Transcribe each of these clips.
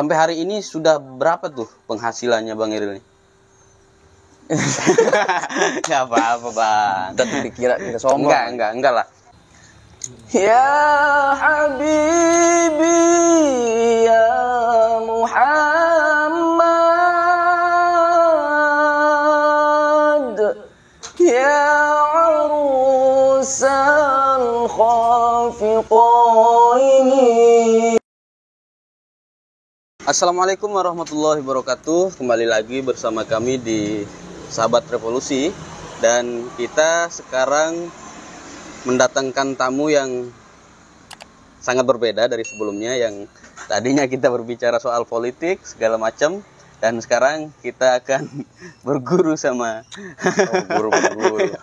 Sampai hari ini sudah berapa tuh penghasilannya Bang Eril nih? Gak apa-apa Bang. Tapi dikira sombong. Enggak lah. Ya Habibi ya Muhammad ya arusal khafiqaini. Assalamualaikum warahmatullahi wabarakatuh. Kembali lagi bersama kami di Sahabat Revolusi. Dan kita sekarang mendatangkan tamu yang sangat berbeda dari sebelumnya. Yang tadinya kita berbicara soal politik segala macam, dan sekarang kita akan berguru sama Guru-guru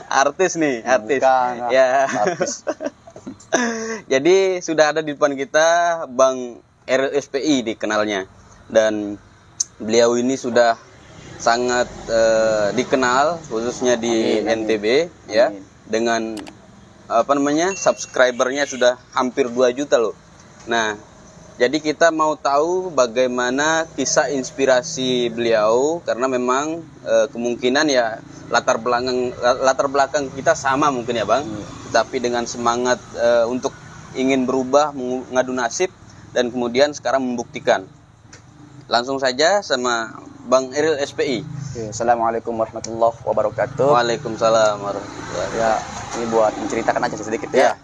artis nih, artis. Bukan, Ya. artis. Jadi sudah ada di depan kita Bang Eril SPI dikenalnya, dan beliau ini sudah sangat dikenal khususnya di NTB ya, dengan subscribernya sudah hampir 2 juta loh. Nah, jadi kita mau tahu bagaimana kisah inspirasi beliau, karena memang kemungkinan ya latar belakang kita sama mungkin ya Bang, tapi dengan semangat untuk ingin berubah, mengadu nasib, dan kemudian sekarang membuktikan. Langsung saja sama Bang Eril SPI. Assalamualaikum warahmatullahi wabarakatuh. Waalaikumsalam warahmatullahi wabarakatuh. Ya, ini buat menceritakan aja sedikit ya.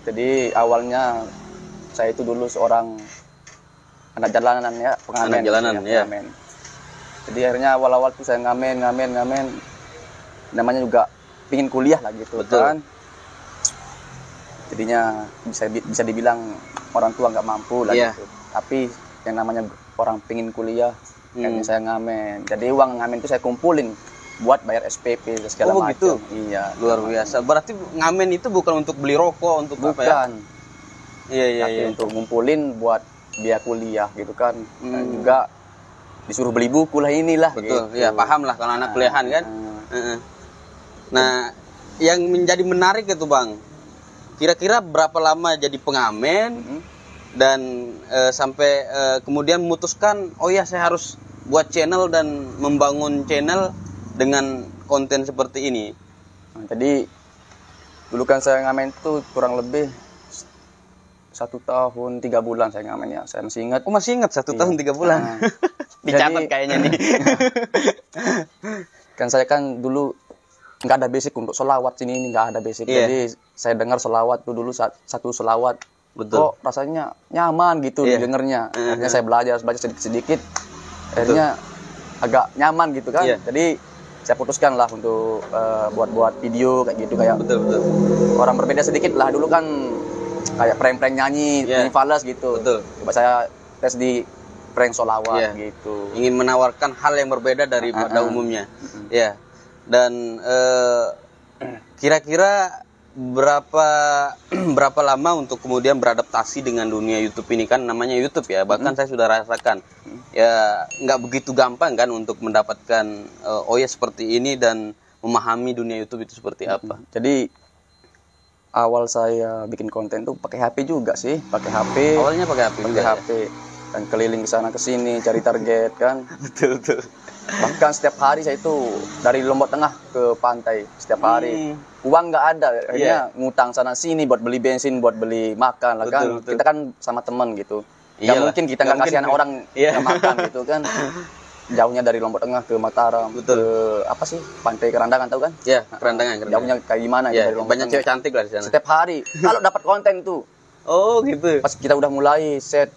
Jadi awalnya saya itu dulu seorang anak jalanan ya, pengamen. Anak jalanan ya. Pengamen. Jadi akhirnya awal-awal tuh saya ngamen. Namanya juga pingin kuliah lah gitu. Betul. Kan. Jadinya bisa dibilang orang tua nggak mampu lah gitu. Tapi yang namanya orang pingin kuliah, kayaknya saya ngamen. Jadi uang ngamen itu saya kumpulin buat bayar SPP segala macam. Gitu? Iya. Luar biasa. Berarti ngamen itu bukan untuk beli rokok, untuk Bukan. apa ya? Iya. Tapi untuk ngumpulin buat biaya kuliah gitu kan. Dan juga disuruh beli buku lah inilah. Betul. Gitu. Ya, paham lah kalau anak kuliahan kan. Nah, yang menjadi menarik itu Bang, kira-kira berapa lama jadi pengamen dan sampai kemudian memutuskan, oh ya saya harus buat channel dan membangun channel dengan konten seperti ini. Nah, jadi dulu kan saya ngamen itu kurang lebih 1 tahun 3 bulan saya ngamen ya. Saya masih ingat. Oh, masih ingat 1 tahun 3 bulan. Dicatat kayaknya nih. Kan saya kan dulu nggak ada basic untuk selawat ini nggak ada basic. Jadi saya dengar selawat tuh dulu satu selawat. Betul. Kok rasanya nyaman gitu dengernya. Akhirnya saya belajar sedikit-sedikit. Akhirnya agak nyaman gitu kan. Jadi saya putuskan lah untuk buat video kayak gitu, kayak betul. orang berbeda sedikit lah. Dulu kan kayak prank-prank nyanyi fals gitu. Betul. Coba saya tes di prank solawat gitu. Ingin menawarkan hal yang berbeda daripada umumnya. Ya. Dan kira-kira berapa lama untuk kemudian beradaptasi dengan dunia YouTube ini? Kan namanya YouTube ya, bahkan saya sudah rasakan ya nggak begitu gampang kan untuk mendapatkan seperti ini dan memahami dunia YouTube itu seperti apa. Jadi awal saya bikin konten tuh pakai HP juga sih, pakai HP. Awalnya pakai HP. Dan keliling ke sana ke sini cari target kan. Betul. Bahkan setiap hari saya itu dari Lombok Tengah ke pantai setiap hari. Uang nggak ada, akhirnya ngutang sana sini buat beli bensin, buat beli makan lah kan. Betul. Kita kan sama teman gitu. Nggak mungkin kita nggak kasihan orang yang makan gitu kan. Jauhnya dari Lombok Tengah ke Mataram. Betul. Ke Pantai Kerandangan, tahu kan? Iya, Kerandangan. Jauhnya kayak gimana ya, dari Lombok banyak cewek cantik lah di sana. Setiap hari kalau dapat konten tuh. Oh, gitu. Pas kita udah mulai set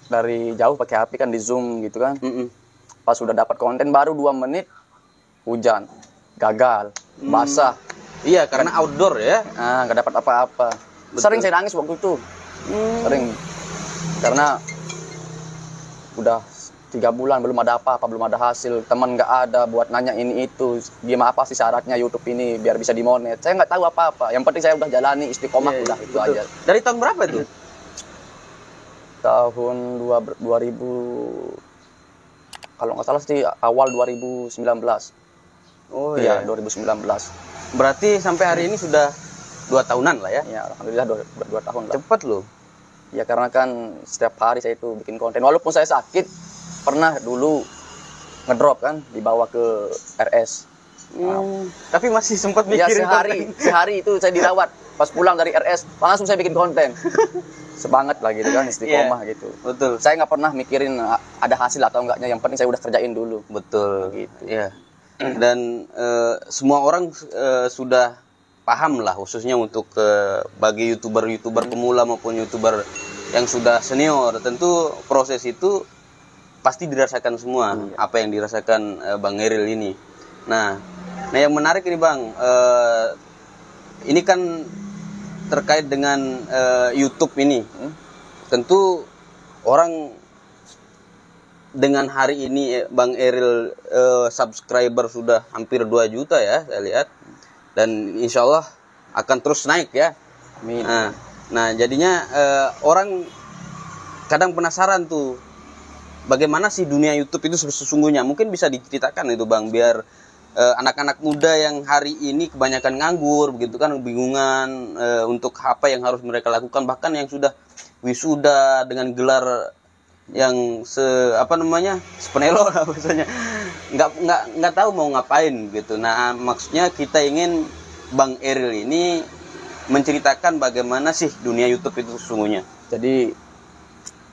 dari jauh pakai HP kan, di Zoom gitu kan. Pas sudah dapat konten baru 2 menit hujan, gagal, basah. Iya, karena outdoor ya. Nggak dapat apa-apa. Sering saya nangis waktu itu. Sering. Karena udah 3 bulan belum ada apa-apa, belum ada hasil. Teman nggak ada buat nanya ini itu. Gimana apa sih syaratnya YouTube ini biar bisa dimonet. Saya nggak tahu apa-apa. Yang penting saya udah jalani istiqomah udah itu aja. Dari tahun berapa itu? Tahun 2000. Kalau nggak salah sih awal 2019. Oh iya, 2019. Berarti sampai hari ini sudah 2 tahunan lah ya? Ya, alhamdulillah 2 tahun lah. Cepat loh. Ya karena kan setiap hari saya itu bikin konten. Walaupun saya sakit, pernah dulu ngedrop kan, dibawa ke RS. Tapi masih sempat Ya mikirin sehari itu saya dirawat. Pas pulang dari RS, langsung saya bikin konten. Semangat lah gitu kan, istiqomah gitu. Betul. Saya nggak pernah mikirin ada hasil atau enggaknya. Yang penting saya udah kerjain dulu. Betul. Gitu. Iya. Dan semua orang sudah paham lah, khususnya untuk bagi youtuber pemula maupun youtuber yang sudah senior. Tentu proses itu pasti dirasakan semua. Apa yang dirasakan Bang Eril ini. Nah yang menarik ini Bang, ini kan terkait dengan YouTube ini. Tentu orang dengan hari ini Bang Eril subscriber sudah hampir 2 juta ya saya lihat, dan insya Allah akan terus naik ya. Amin. Nah jadinya orang kadang penasaran tuh bagaimana sih dunia YouTube itu sesungguhnya. Mungkin bisa diceritakan itu Bang, biar anak-anak muda yang hari ini kebanyakan nganggur begitu kan, bingungan untuk apa yang harus mereka lakukan, bahkan yang sudah wisuda dengan gelar yang sepenelo lah bahasanya, nggak tahu mau ngapain gitu. Nah maksudnya kita ingin Bang Eril ini menceritakan bagaimana sih dunia YouTube itu sesungguhnya. Jadi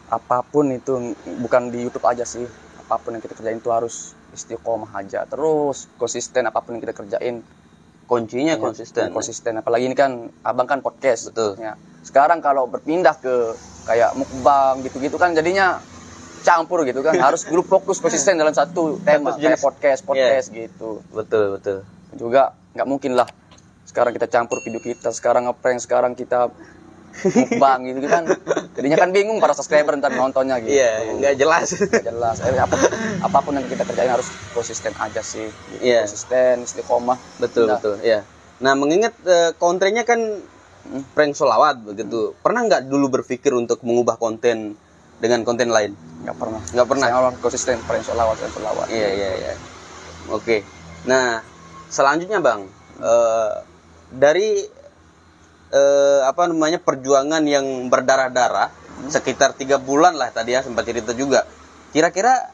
apapun itu, bukan di YouTube aja sih, apapun yang kita kerjain itu harus istiqomah aja, terus konsisten. Apapun yang kita kerjain kuncinya ya, konsisten. Apalagi ini kan abang kan podcast. Betul. Ya. Sekarang kalau berpindah ke kayak mukbang gitu-gitu kan jadinya campur gitu kan. Harus grup fokus konsisten dalam satu tema kayak podcast gitu. Betul. Juga nggak mungkin lah sekarang kita campur video kita, sekarang ngeprank, sekarang kita mukbang gitu kan. Jadinya kan bingung para subscriber ntar nontonnya gitu. Iya, nggak jelas. Apapun yang kita kerjain harus konsisten aja sih. Gitu. Iya. Konsisten, istiqomah. Betul. Iya. Nah mengingat kontennya kan prank sholawat begitu. Pernah nggak dulu berpikir untuk mengubah konten dengan konten lain? Nggak pernah. Saya orang konsisten prank sholawat. Iya. Oke. Nah selanjutnya Bang, dari perjuangan yang berdarah-darah sekitar 3 bulan lah tadi ya sempat cerita juga. Kira-kira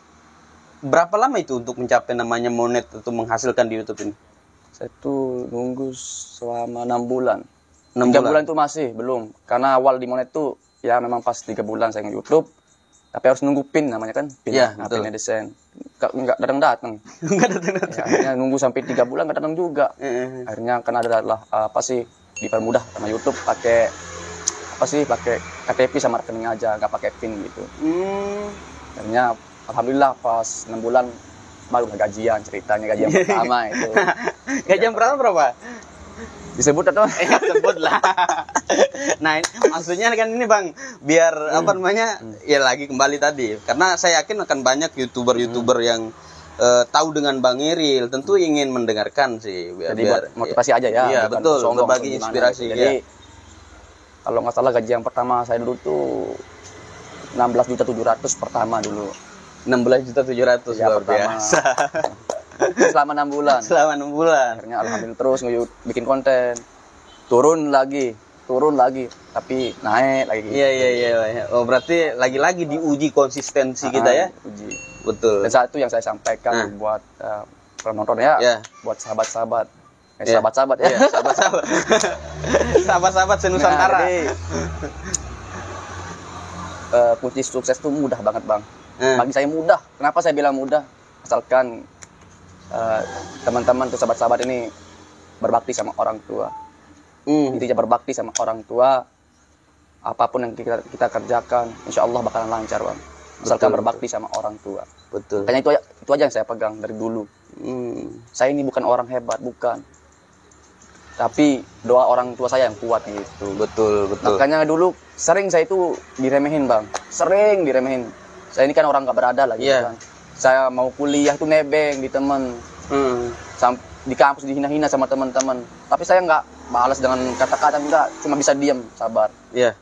berapa lama itu untuk mencapai namanya monet atau menghasilkan di YouTube ini? Saya tuh nunggu selama 6 bulan. 3 bulan itu masih belum, karena awal di monet tuh ya memang pas 3 bulan saya nge-YouTube, tapi harus nunggu pin namanya kan, pin, ya, pinnya desain. Nggak datang. Ya, akhirnya nunggu sampai 3 bulan nggak datang juga. Akhirnya kan adalah dipermudah sama YouTube pakai KTP sama rekening aja, nggak pakai pin gitu. Akhirnya alhamdulillah pas 6 bulan baru gajian pertama itu. Gajian pertama berapa? Disebut atau? Sebut lah. Nah maksudnya kan ini Bang, biar ya lagi kembali tadi, karena saya yakin akan banyak youtuber yang tahu dengan Bang Eril, tentu ingin mendengarkan sih biar motivasi aja ya. Iya betul, berbagi inspirasi. Jadi kalau nggak salah gaji yang pertama saya dulu tuh 16.700.000 pertama dulu. 16.700.000 ya, luar biasa. Selama 6 bulan. Selama 6 bulan. Akhirnya alhamdulillah terus bikin konten. Turun lagi, tapi naik lagi. Iya. Oh berarti lagi-lagi diuji konsistensi kita ya. Uji. Betul. Dan satu yang saya sampaikan buat penonton ya, buat sahabat-sahabat. Sahabat-sahabat ya. Sahabat-sahabat. Sahabat-sahabat senusantara. Jadi, kunci sukses itu mudah banget Bang. Bagi saya mudah. Kenapa saya bilang mudah? Asalkan teman-teman tuh sahabat-sahabat ini berbakti sama orang tua. Intinya berbakti sama orang tua. Apapun yang kita kerjakan, insya Allah bakalan lancar Bang. Asalkan berbakti sama orang tua. Betul. Makanya itu aja yang saya pegang dari dulu. Saya ini bukan orang hebat, bukan. Tapi doa orang tua saya yang kuat gitu. Betul. Makanya dulu sering saya itu diremehin Bang. Sering diremehin. Saya ini kan orang gak berada lah gitu kan. Saya mau kuliah tuh nebeng di temen. Di kampus dihina-hina sama teman-teman. Tapi saya nggak balas dengan kata-kata, enggak. Cuma bisa diam, sabar. Iya.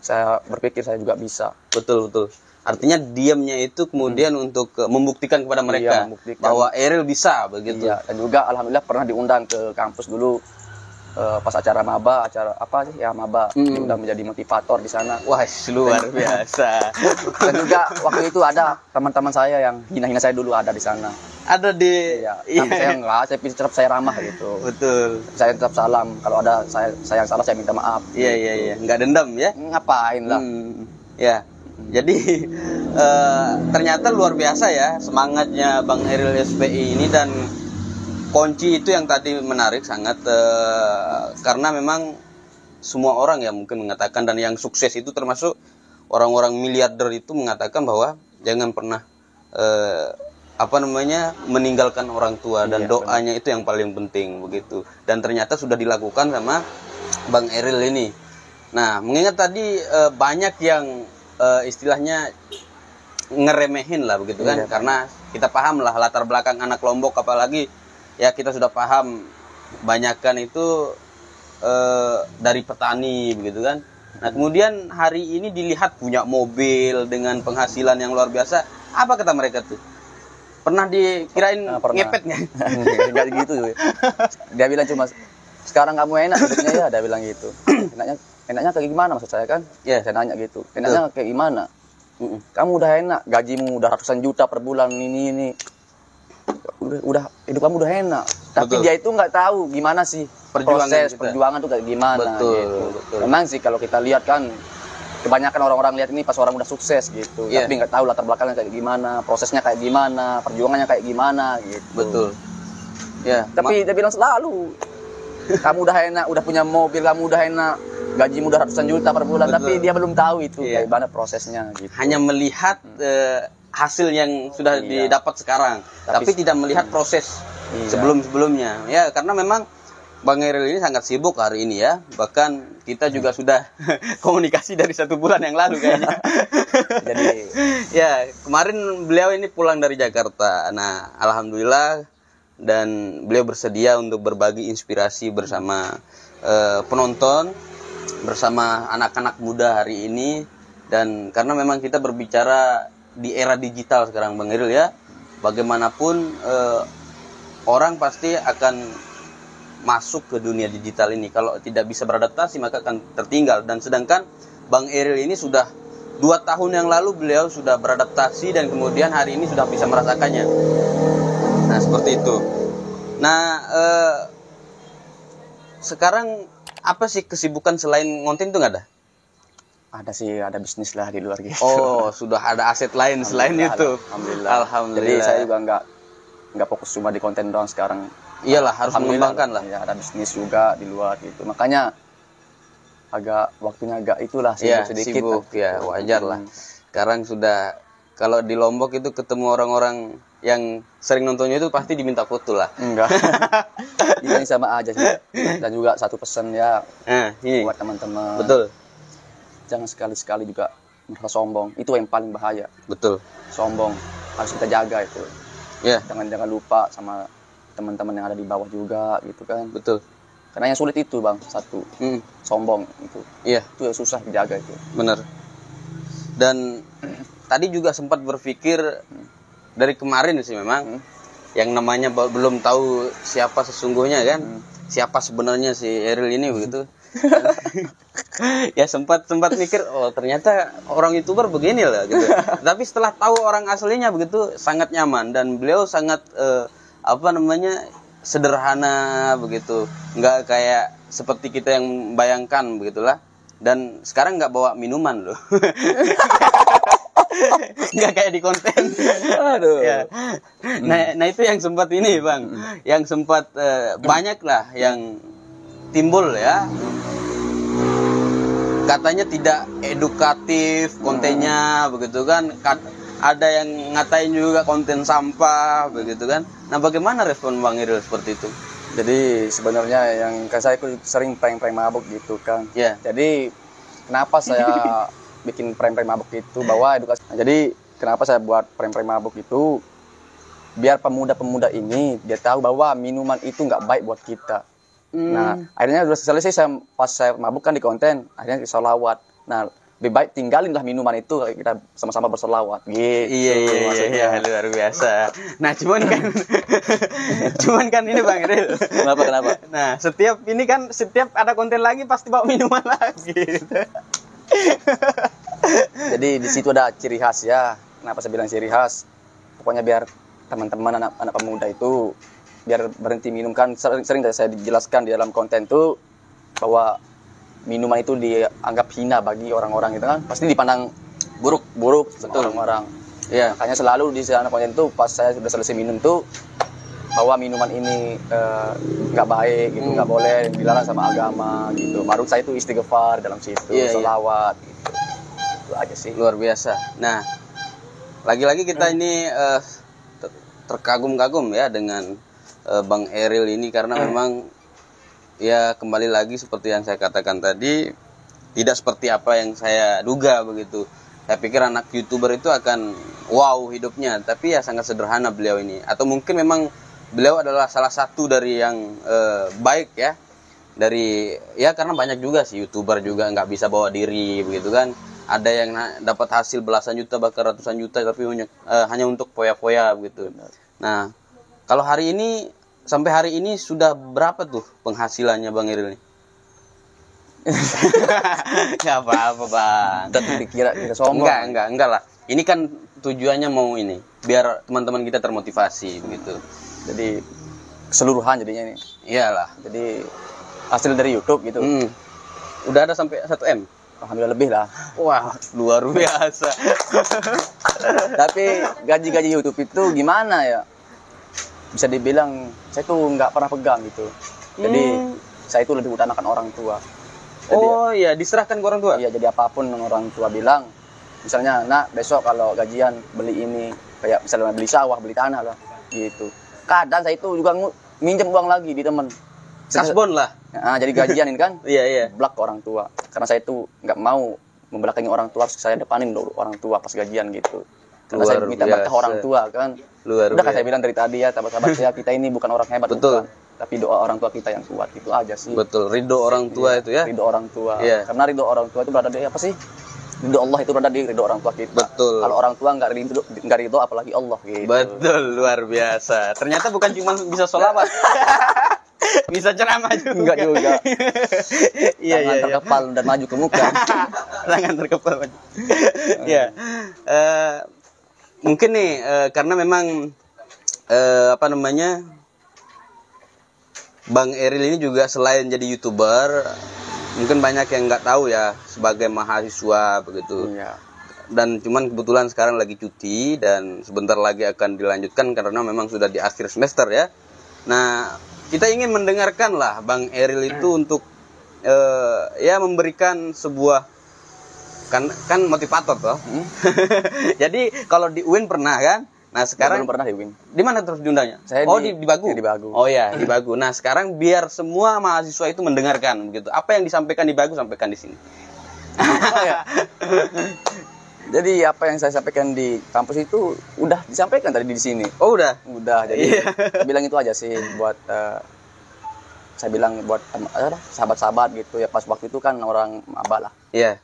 Saya berpikir saya juga bisa. Betul. Artinya diamnya itu kemudian untuk membuktikan kepada mereka bahwa Eril bisa begitu. Iya. Dan juga alhamdulillah pernah diundang ke kampus dulu pas acara maba, acara apa sih ya maba, dia udah menjadi motivator di sana. Wah, luar biasa. Dan juga waktu itu ada teman-teman saya yang hina-hina saya dulu ada di sana. Ada di Iya, tapi saya enggak, tetap saya ramah gitu. Betul. Saya tetap salam, kalau ada saya yang salah saya minta maaf. Iya. Enggak dendam ya? Ngapain lah. Ya. Jadi ternyata luar biasa ya semangatnya Bang Eril SPI ini, dan kunci itu yang tadi menarik sangat karena memang semua orang ya mungkin mengatakan, dan yang sukses itu termasuk orang-orang miliarder itu mengatakan bahwa jangan pernah meninggalkan orang tua, dan doanya itu yang paling penting begitu. Dan ternyata sudah dilakukan sama Bang Eril ini. Nah, mengingat tadi banyak yang istilahnya ngeremehin lah begitu kan, karena kita paham lah latar belakang anak Lombok, apalagi ya kita sudah paham banyakkan itu dari petani begitu kan. Nah, kemudian hari ini dilihat punya mobil dengan penghasilan yang luar biasa. Apa kata mereka tuh? Pernah dikirain ngepet nggak? Nggak gitu. Dia bilang cuma sekarang kamu enak hidupnya ya, dia bilang gitu. Enaknya kayak gimana maksud saya kan? Ya, saya nanya gitu. Enaknya kayak gimana? Kamu udah enak, gajimu udah ratusan juta per bulan ini. Udah hidup kamu udah enak. Tapi dia itu nggak tahu gimana sih perjuangan tuh kayak gimana. Betul. Memang sih kalau kita lihat kan kebanyakan orang-orang lihat ini pas orang udah sukses gitu, tapi nggak tahu latar belakangnya kayak gimana, prosesnya kayak gimana, perjuangannya kayak gimana gitu. Betul. Ya. Tapi dia bilang selalu, kamu udah enak, udah punya mobil, kamu udah enak, gajimu udah ratusan juta per bulan. Betul. Tapi dia belum tahu itu kayak gimana prosesnya gitu. Hanya melihat hasil yang sudah didapat sekarang, tapi tidak melihat proses sebelum-sebelumnya. Ya, karena memang Bang Eril ini sangat sibuk hari ini ya. Bahkan kita juga sudah komunikasi dari 1 bulan yang lalu kayaknya. Jadi ya, kemarin beliau ini pulang dari Jakarta. Nah, alhamdulillah, dan beliau bersedia untuk berbagi inspirasi bersama penonton, bersama anak-anak muda hari ini. Dan karena memang kita berbicara di era digital sekarang Bang Eril ya, bagaimanapun orang pasti akan masuk ke dunia digital ini. Kalau tidak bisa beradaptasi maka akan tertinggal. Dan sedangkan Bang Eril ini sudah 2 tahun yang lalu beliau sudah beradaptasi, dan kemudian hari ini sudah bisa merasakannya. Nah, seperti itu. Nah, sekarang apa sih kesibukan selain ngonten itu nggak ada? Ada sih, ada bisnis lah di luar gitu. Oh, sudah ada aset lain selain itu. Alhamdulillah. Jadi saya juga nggak fokus cuma di konten doang sekarang. Iyalah, harus mengembangkan lah. Ya, ada bisnis juga di luar gitu. Makanya waktunya agak itulah sedikit. Sibuk ya, wajar lah. Sekarang sudah, kalau di Lombok itu ketemu orang-orang yang sering nontonnya itu pasti diminta foto lah. Enggak. Ini sama aja sih. Dan juga satu pesan ya buat teman-teman. Betul. Jangan sekali-sekali juga merasa sombong. Itu yang paling bahaya. Betul. Sombong harus kita jaga itu. Ya. Jangan lupa sama teman-teman yang ada di bawah juga gitu kan. Betul. Karena yang sulit itu Bang, satu sombong itu. Iya. Itu yang susah dijaga itu. Benar. Dan tadi juga sempat berpikir dari kemarin sih memang yang namanya belum tahu siapa sesungguhnya kan, siapa sebenarnya si Eril ini begitu. Ya sempat mikir, oh ternyata orang YouTuber begini lah gitu. Tapi setelah tahu orang aslinya begitu sangat nyaman, dan beliau sangat sederhana begitu, nggak kayak seperti kita yang bayangkan begitulah. Dan sekarang nggak bawa minuman loh. Nggak kayak di konten. Aduh. Ya. Nah itu yang sempat ini Bang, yang sempat banyak lah yang timbul ya. Katanya tidak edukatif kontennya begitu kan. Ada yang ngatain juga konten sampah begitu kan. Nah, bagaimana respon Bang Eril seperti itu? Jadi sebenarnya yang saya sering prank-prank mabuk gitu kan. Yeah. Jadi kenapa saya bikin prank-prank mabuk itu bahwa edukasi. Nah, jadi kenapa saya buat prank-prank mabuk itu biar pemuda-pemuda ini dia tahu bahwa minuman itu nggak baik buat kita. Nah, akhirnya udah selesai pas saya mabuk kan di konten, akhirnya sholawat. Nah, lebih baik tinggalin lah minuman itu, kita sama-sama berselawat gitu. Iya, luar biasa. Nah, cuman kan ini Bang Eril. Kenapa? Nah, setiap ada konten lagi pasti bawa minuman lagi gitu. Jadi di situ ada ciri khas ya. Kenapa saya bilang ciri khas? Pokoknya biar teman-teman anak pemuda itu biar berhenti minum, kan sering saya dijelaskan di dalam konten itu bahwa minuman itu dianggap hina bagi orang-orang itu kan, pasti dipandang buruk sama orang-orang. Iya. Makanya selalu di sana konten itu pas saya sudah selesai minum tuh bahwa minuman ini nggak baik gitu, nggak boleh, dilarang sama agama gitu. Baru saya itu istighfar dalam situ, selawat gitu. Itu aja sih. Luar biasa. Nah, lagi-lagi kita ini terkagum-kagum ya dengan Bang Eril ini, karena memang ya kembali lagi seperti yang saya katakan tadi, tidak seperti apa yang saya duga begitu. Saya pikir anak YouTuber itu akan wow hidupnya, tapi ya sangat sederhana beliau ini. Atau mungkin memang beliau adalah salah satu dari yang baik ya. Karena banyak juga sih YouTuber juga nggak bisa bawa diri begitu kan. Ada yang dapat hasil belasan juta bahkan ratusan juta tapi hanya untuk foya-foya begitu. Nah, kalau sampai hari ini sudah berapa tuh penghasilannya Bang Eril ini? Gak apa-apa Bang. Tapi dikira sombong. Enggak lah. Ini kan tujuannya mau ini, biar teman-teman kita termotivasi begitu. Jadi keseluruhan jadinya ini. Iyalah. Jadi hasil dari YouTube gitu. Udah ada sampai 1M. Alhamdulillah lebih lah. Wah, luar biasa. Tapi gaji YouTube itu gimana ya? Bisa dibilang saya tuh nggak pernah pegang gitu. Jadi saya itu lebih utamakan orang tua. Jadi, diserahkan ke orang tua. Iya, jadi apapun orang tua bilang, misalnya, nak besok kalau gajian beli ini, kayak misalnya beli sawah, beli tanah lah, gitu. Kadang saya itu juga minjem uang lagi di temen. Kasbon lah. Nah, jadi gajian ini kan, Iya. belak ke orang tua. Karena saya itu nggak mau membelakangi orang tua, harus saya depanin dulu orang tua pas gajian gitu. Karena saya minta berkah orang tua kan. Udah kan saya bilang dari tadi ya, sahabat-sahabat saya, kita ini bukan orang hebat. Betul. Bukan. Tapi doa orang tua kita yang kuat, itu aja sih. Betul, ridho orang tua itu ya. Ridho orang tua. Iya. Karena ridho orang tua itu berada di apa sih? Ridho Allah itu berada di ridho orang tua kita. Betul. Kalau orang tua nggak ridho, apalagi Allah gitu. Betul, luar biasa. Ternyata bukan cuma bisa sholawat. Bisa ceramah juga. Enggak juga. Iya. Terkepal dan maju ke muka. Tangan terkepal maju. Iya. Mungkin nih karena memang Bang Eril ini juga selain jadi YouTuber, mungkin banyak yang nggak tahu ya, sebagai mahasiswa begitu. Iya. Dan cuman kebetulan sekarang lagi cuti dan sebentar lagi akan dilanjutkan karena memang sudah di akhir semester ya. Nah, kita ingin mendengarkan lah Bang Eril itu untuk memberikan sebuah kan motivator toh. Jadi kalau di UIN pernah kan? Nah, sekarang belum pernah di UIN. Di mana terus diundangnya? Saya di Bagu. Di Bagu. Oh ya, di Bagu. Nah, sekarang biar semua mahasiswa itu mendengarkan begitu. Apa yang disampaikan di Bagu sampaikan di sini. Jadi apa yang saya sampaikan di kampus itu udah disampaikan tadi di sini. Oh, udah. Jadi saya bilang itu aja sih buat saya bilang buat sahabat-sahabat gitu ya, pas waktu itu kan orang maba lah. Iya.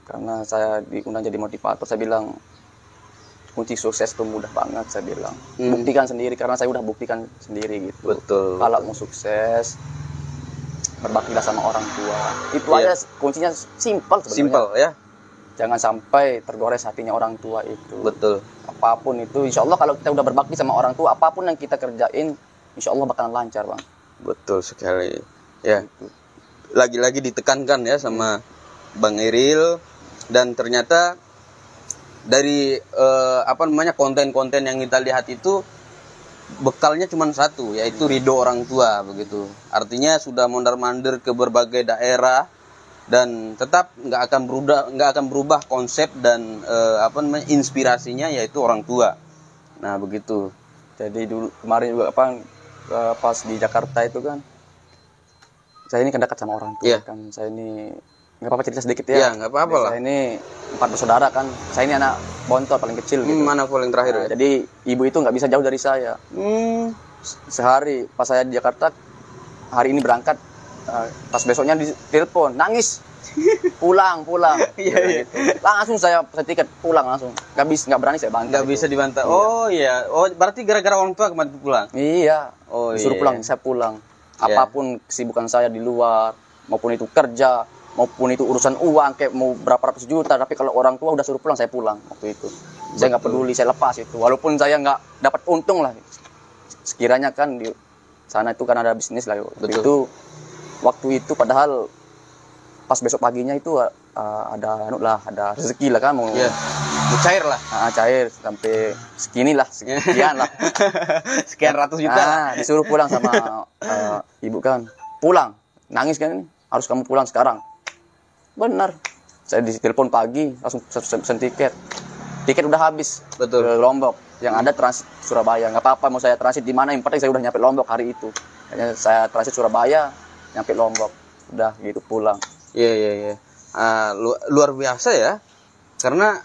Karena saya diundang jadi motivator, saya bilang kunci sukses itu mudah banget, saya bilang. Buktikan sendiri, karena saya udah buktikan sendiri gitu. Betul. Kalau mau sukses, berbaktilah sama orang tua. Itu aja kuncinya, simpel sebenarnya. Simpel ya. Jangan sampai tergores hatinya orang tua itu. Betul. Apapun itu, insya Allah kalau kita udah berbakti sama orang tua, apapun yang kita kerjain, insya Allah bakalan lancar, Bang. Betul sekali. Ya. Lagi-lagi ditekankan ya sama Bang Eril, dan ternyata dari konten-konten yang kita lihat itu bekalnya cuma satu, yaitu ridho orang tua begitu. Artinya sudah mondar-mandir ke berbagai daerah dan tetap nggak akan berubah konsep dan inspirasinya, yaitu orang tua. Nah begitu. Jadi dulu kemarin juga pas di Jakarta itu kan, saya ini kan dekat sama orang tua kan. Saya ini nggak apa-apa cerita sedikit ya. Iya, nggak apa-apa lah. Saya ini 4 bersaudara kan. Saya ini anak bontot paling kecil gitu. Mana paling terakhir ya? Jadi ibu itu nggak bisa jauh dari saya. Sehari pas saya di Jakarta, hari ini berangkat, pas besoknya ditelepon, nangis. pulang. Iya, iya. Gitu. Langsung saya tiket pulang langsung. Nggak berani saya bantah. Nggak bisa dibantah. Oh iya. Oh berarti gara-gara orang tua kemarin pulang. Iya. Oh Disuruh iya. pulang, saya pulang. Apapun kesibukan saya di luar, maupun itu kerja, maupun itu urusan uang kayak mau berapa ratus juta, tapi kalau orang tua udah suruh pulang, saya pulang waktu itu. Saya nggak peduli, saya lepas itu. Walaupun saya nggak dapat untung lah. Sekiranya kan di sana itu kan ada bisnis lah. Betul. Waktu itu padahal pas besok paginya itu ada rezeki lah kan mau. Iya. Cair lah. Cair sampai sekian lah. Sekian ratus juta. Disuruh pulang sama ibu kan. Pulang. Nangis kan, harus kamu pulang sekarang. Benar. Saya ditelepon pagi, langsung pesen tiket. Tiket udah habis. Betul. Ke Lombok. Yang ada transit Surabaya. Nggak apa-apa mau saya transit di mana, yang penting saya udah nyampe Lombok hari itu. Kayaknya saya transit Surabaya, nyampe Lombok. Udah gitu pulang. Iya. Luar biasa ya. Karena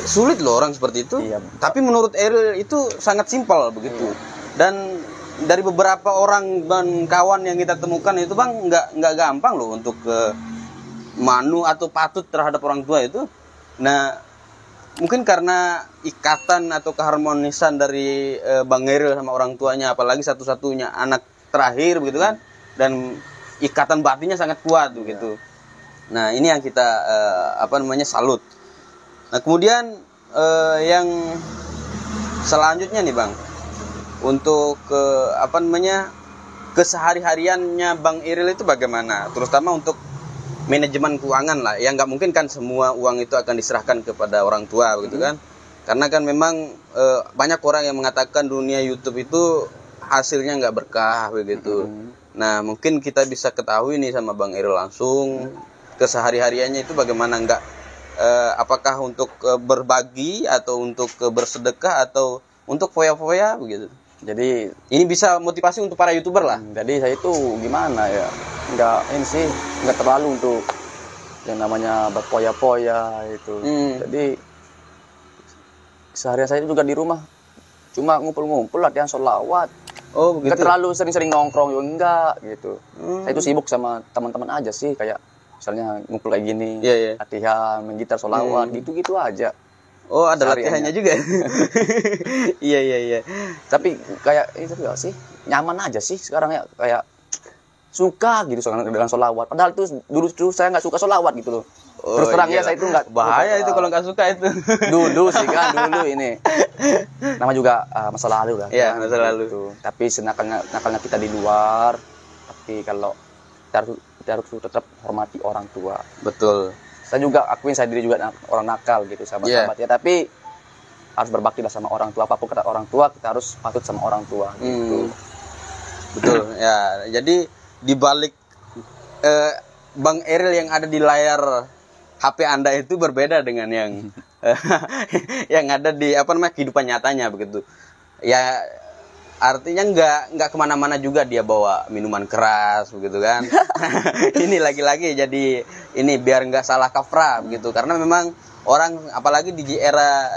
sulit loh orang seperti itu. Iya. Tapi menurut Eril itu sangat simpel begitu. Dan dari beberapa orang dan kawan yang kita temukan itu bang nggak gampang loh untuk manu atau patut terhadap orang tua itu. Nah mungkin karena ikatan atau keharmonisan dari Bang Eril sama orang tuanya, apalagi satu-satunya anak terakhir begitu kan, dan ikatan batinnya sangat kuat begitu. Nah ini yang kita salut. Nah kemudian yang selanjutnya nih bang, untuk kesehari-hariannya Bang Eril itu bagaimana, terutama untuk manajemen keuangan lah. Ya nggak mungkin kan semua uang itu akan diserahkan kepada orang tua begitu kan, karena kan memang banyak orang yang mengatakan dunia YouTube itu hasilnya nggak berkah begitu. Nah mungkin kita bisa ketahui nih sama Bang Eril langsung kesehari-hariannya itu bagaimana, nggak apakah untuk berbagi atau untuk bersedekah atau untuk foya-foya begitu. Jadi ini bisa motivasi untuk para YouTuber lah. Jadi saya itu gimana ya, nggak terlalu untuk yang namanya berpoya-poya itu. Jadi seharian saya juga di rumah cuma ngumpul-ngumpul, latihan sholawat. Oh begitu. Nggak terlalu sering-sering nongkrong, ya enggak gitu. Saya itu sibuk sama teman-teman aja sih, kayak misalnya ngumpul kayak gini, latihan, main gitar, sholawat, gitu-gitu aja. Oh ada latihannya juga. Iya. Tapi kayak itu ya sih, nyaman aja sih sekarang ya, kayak suka gitu dengan sholawat. Padahal itu dulu saya nggak suka sholawat gitu loh. Terus terang ya, saya itu nggak bahaya itu kalau nggak suka itu. Dulu sih kan, dulu ini. Nama juga masa lalu lah. Iya, masa lalu. Gitu. Tapi nakalnya kita di luar. Tapi kalau kita harus tetap hormati orang tua. Betul. Saya juga akuin saya diri juga orang nakal gitu, sahabat-sahabat ya. Tapi harus berbakti lah sama orang tua. Apapun kata orang tua, kita harus patuh sama orang tua gitu. Betul ya. Jadi di balik Bang Eril yang ada di layar HP Anda itu berbeda dengan yang yang ada di kehidupan nyatanya begitu. Ya artinya nggak kemana-mana juga dia bawa minuman keras begitu kan. Ini lagi-lagi jadi ini biar nggak salah kaprah begitu, karena memang orang apalagi di era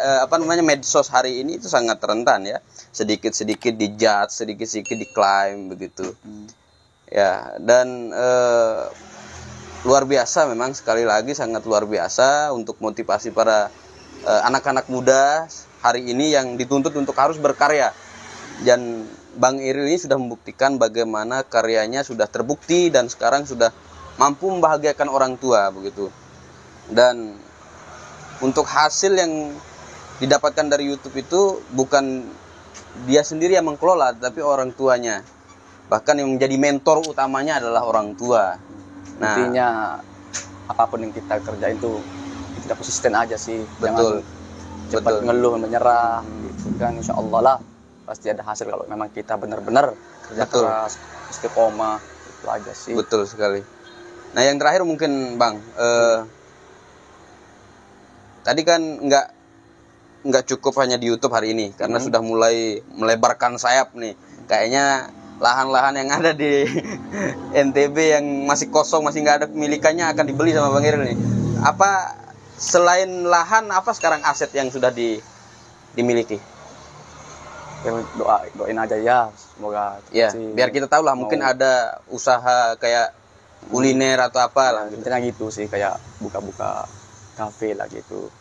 medsos hari ini itu sangat rentan ya, sedikit-sedikit dijudge, sedikit-sedikit diklaim begitu. Ya dan luar biasa memang, sekali lagi sangat luar biasa untuk motivasi para anak-anak muda hari ini yang dituntut untuk harus berkarya. Dan Bang Eril ini sudah membuktikan bagaimana karyanya sudah terbukti dan sekarang sudah mampu membahagiakan orang tua begitu. Dan untuk hasil yang didapatkan dari YouTube itu bukan dia sendiri yang mengelola, tapi orang tuanya. Bahkan yang menjadi mentor utamanya adalah orang tua. Nah, intinya apapun yang kita kerjain itu kita konsisten aja sih. Betul. Jangan cepat ngeluh, menyerah gitu kan. Insya Allah lah pasti ada hasil kalau memang kita benar-benar kerja keras, istiqomah, itu aja sih. Betul sekali. Nah yang terakhir mungkin Bang, tadi kan nggak cukup hanya di YouTube hari ini, karena sudah mulai melebarkan sayap nih. Kayaknya lahan-lahan yang ada di NTB yang masih kosong, masih nggak ada pemilikannya akan dibeli sama Bang Eril nih. Apa selain lahan, apa sekarang aset yang sudah dimiliki? Ya, doain aja ya, semoga ya biar kita tahu lah, mungkin ada usaha kayak kuliner atau apa lah gitu. Intinya gitu sih, kayak buka-buka kafe lah gitu.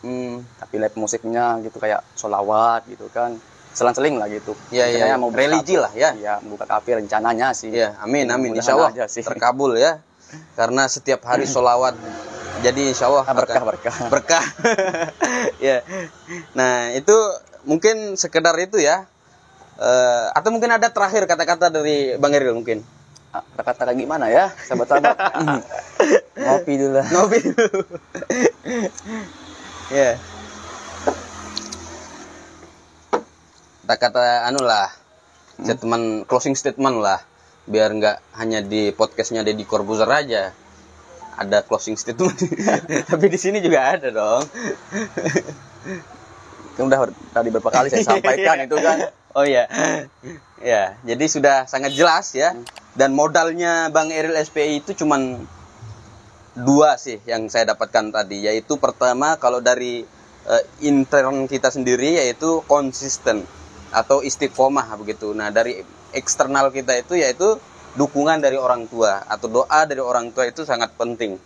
Tapi live musiknya gitu kayak sholawat gitu kan, selang-seling lah gitu. Iya, Rencananya mau buka religi kafe. lah ya. Iya, buka kafe rencananya sih. Ya, amin amin. Mudah-mudahan Insya Allah aja sih. terkabul ya. Karena setiap hari sholawat, jadi insya Allah Berkah. berkah. Ya. Nah itu mungkin sekedar itu ya. Atau mungkin ada terakhir kata-kata dari Bang Eril mungkin. Kata-kata gimana ya, sahabat-sahabat? Ngopi dulu lah. Ngopi dulu. Ya. Kata-kata anu lah. Statement, closing statement lah. Biar nggak hanya di podcastnya Deddy Corbuzier aja. Ada closing statement. Tapi di sini juga ada dong. Udah tadi beberapa kali saya sampaikan itu kan. Oh ya. Ya, jadi sudah sangat jelas ya. Dan modalnya Bang Eril SPI itu cuman 2 sih yang saya dapatkan tadi, yaitu pertama kalau dari intern kita sendiri yaitu konsisten atau istiqomah begitu. Nah, dari eksternal kita itu yaitu dukungan dari orang tua atau doa dari orang tua itu sangat penting.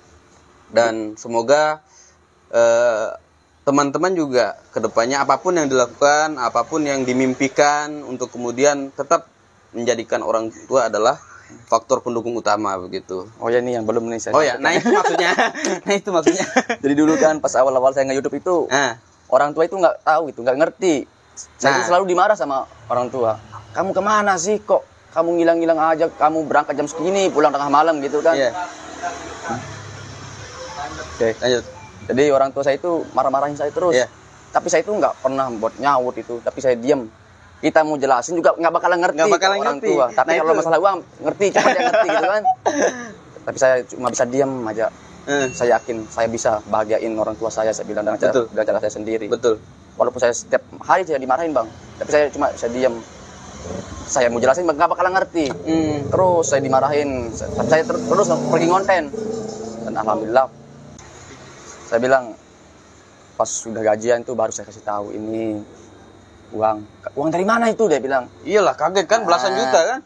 Dan semoga teman-teman juga kedepannya apapun yang dilakukan, apapun yang dimimpikan untuk kemudian tetap menjadikan orang tua adalah faktor pendukung utama begitu. Oh ya, ini yang belum nih saya. Oh ya, nah itu maksudnya. Nah itu maksudnya. Jadi dulu kan pas awal-awal saya nge-YouTube itu, orang tua itu nggak tahu, itu nggak ngerti. Saya itu selalu dimarah sama orang tua. Kamu kemana sih, kok kamu ngilang-ngilang aja, kamu berangkat jam segini, pulang tengah malam gitu kan. Iya. Oke, lanjut. Jadi orang tua saya itu marah-marahin saya terus. Iya. Tapi saya itu nggak pernah buat nyaut itu, tapi saya diam. Kita mau jelasin juga nggak bakalan ngerti orang tua. Tapi nah, kalau masalah uang ngerti, cuma dia ngerti gitu kan. Tapi saya cuma bisa diam aja. Saya yakin saya bisa bahagiain orang tua saya bilang dengan cara saya sendiri. Betul. Walaupun saya setiap hari saya dimarahin bang, tapi saya diam. Saya mau jelasin nggak bakalan ngerti. Terus saya dimarahin, tapi saya terus pergi ngonten. Dan alhamdulillah, saya bilang pas sudah gajian itu baru saya kasih tahu ini uang dari mana itu, dia bilang. Iyalah, kaget kan, belasan juta kan.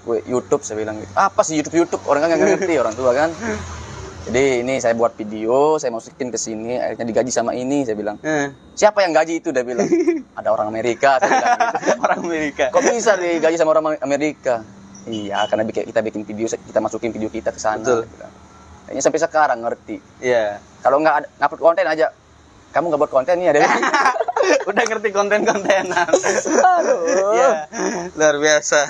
Gue YouTube, saya bilang, apa sih YouTube orang kan nggak ngerti orang tua kan. Jadi ini saya buat video, saya masukin ke sini, akhirnya digaji sama ini, saya bilang. Siapa yang gaji itu, dia bilang. Ada orang Amerika, saya bilang gitu. Orang Amerika. Kok bisa digaji sama orang Amerika? Iya, karena kita bikin video, kita masukin video kita ke sana. Betul. Kayaknya sampai sekarang ngerti. Iya. Kalau nggak upload konten aja, kamu nggak buat konten ya, dia bilang. Udah ngerti konten-kontenan. Aduh. Ya, luar biasa.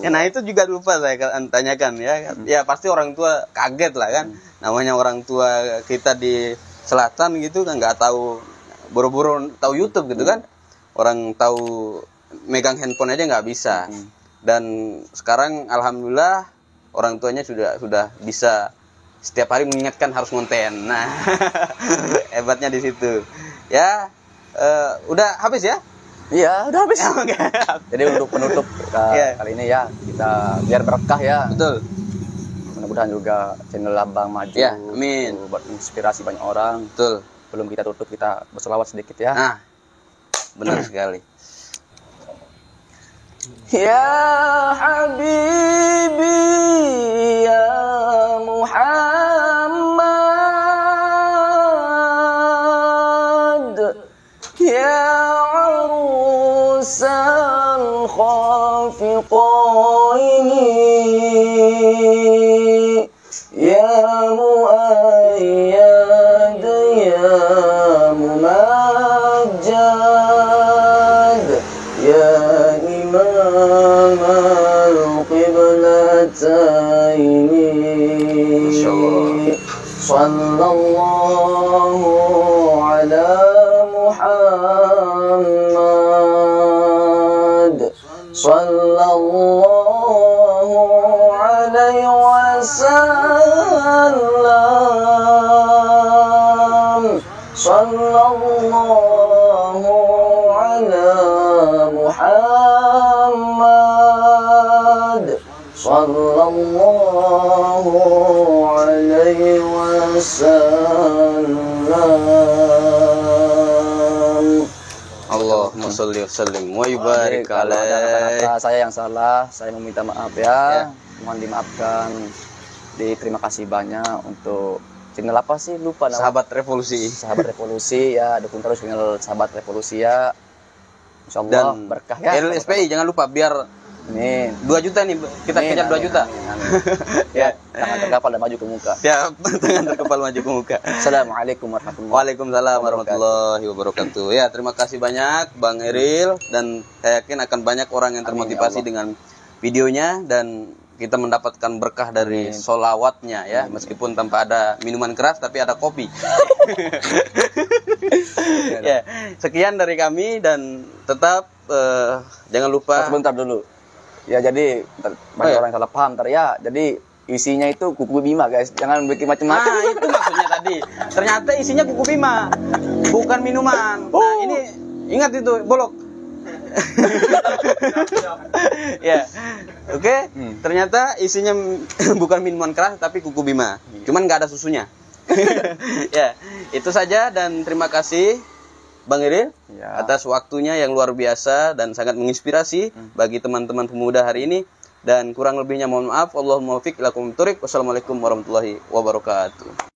Ya, nah itu juga lupa saya tanyakan ya. Ya pasti orang tua kaget lah kan. Namanya orang tua kita di selatan gitu kan, nggak tahu, buru-buru tahu YouTube gitu kan. Orang tahu megang handphone aja nggak bisa. Dan sekarang alhamdulillah orang tuanya sudah bisa setiap hari mengingatkan harus ngonten. Nah, hebatnya di situ. Ya. Udah habis ya? Iya, udah habis. Jadi untuk penutup kali ini ya, kita biar berkah ya. Betul. Mudah-mudahan juga channel Abang maju. Ya, amin. Buat inspirasi banyak orang. Betul. Belum kita tutup, kita berselawat sedikit ya. Nah, benar sekali. Ya Habibi ya Muhammad ya arusal khafiqaini ya muayyad ya mumajjad ya imam al-qiblataini sallallahu ala Muhammad sallallahu alaihi wasallam sallallahu ala Muhammad sallallahu alaihi wasallam. Allahumma sholli wa sallim wa yubarik alaih. Saya yang salah, saya meminta maaf ya. Mohon dimaafkan. terima kasih banyak untuk channel apa sih, lupa nama. Sahabat Revolusi. Sahabat Revolusi ya, dukung terus channel Sahabat Revolusi ya. Insyaallah Dan berkah ya. LSPI jangan lupa, biar Amin. 2 juta nih, kita kejar 2 juta. Ya, tangan terkapal dan maju ke muka. Siap, tangan terkepal maju ke muka. Assalamualaikum warahmatullahi Waalaikumsalam warahmatullahi wabarakatuh. Ya, terima kasih banyak Bang Eril, dan saya yakin akan banyak orang yang termotivasi dengan videonya, dan kita mendapatkan berkah dari solawatnya ya, meskipun tanpa ada minuman keras tapi ada kopi. Ya, sekian dari kami, dan tetap jangan lupa. Sebentar dulu. Ya jadi banyak orang yang salah paham ntar ya. Jadi isinya itu kuku bima guys, jangan bikin macam-macam. Nah, itu maksudnya tadi. Ternyata isinya kuku bima, bukan minuman. Nah, ini ingat itu, bolok. Ya, oke. Ternyata isinya bukan minuman keras tapi kuku bima. Cuman nggak ada susunya. Ya, itu saja, dan terima kasih Bang Eril atas waktunya yang luar biasa dan sangat menginspirasi bagi teman-teman pemuda hari ini. Dan kurang lebihnya mohon maaf. Allahumma waffiq lakum turik. Wassalamualaikum warahmatullahi wabarakatuh.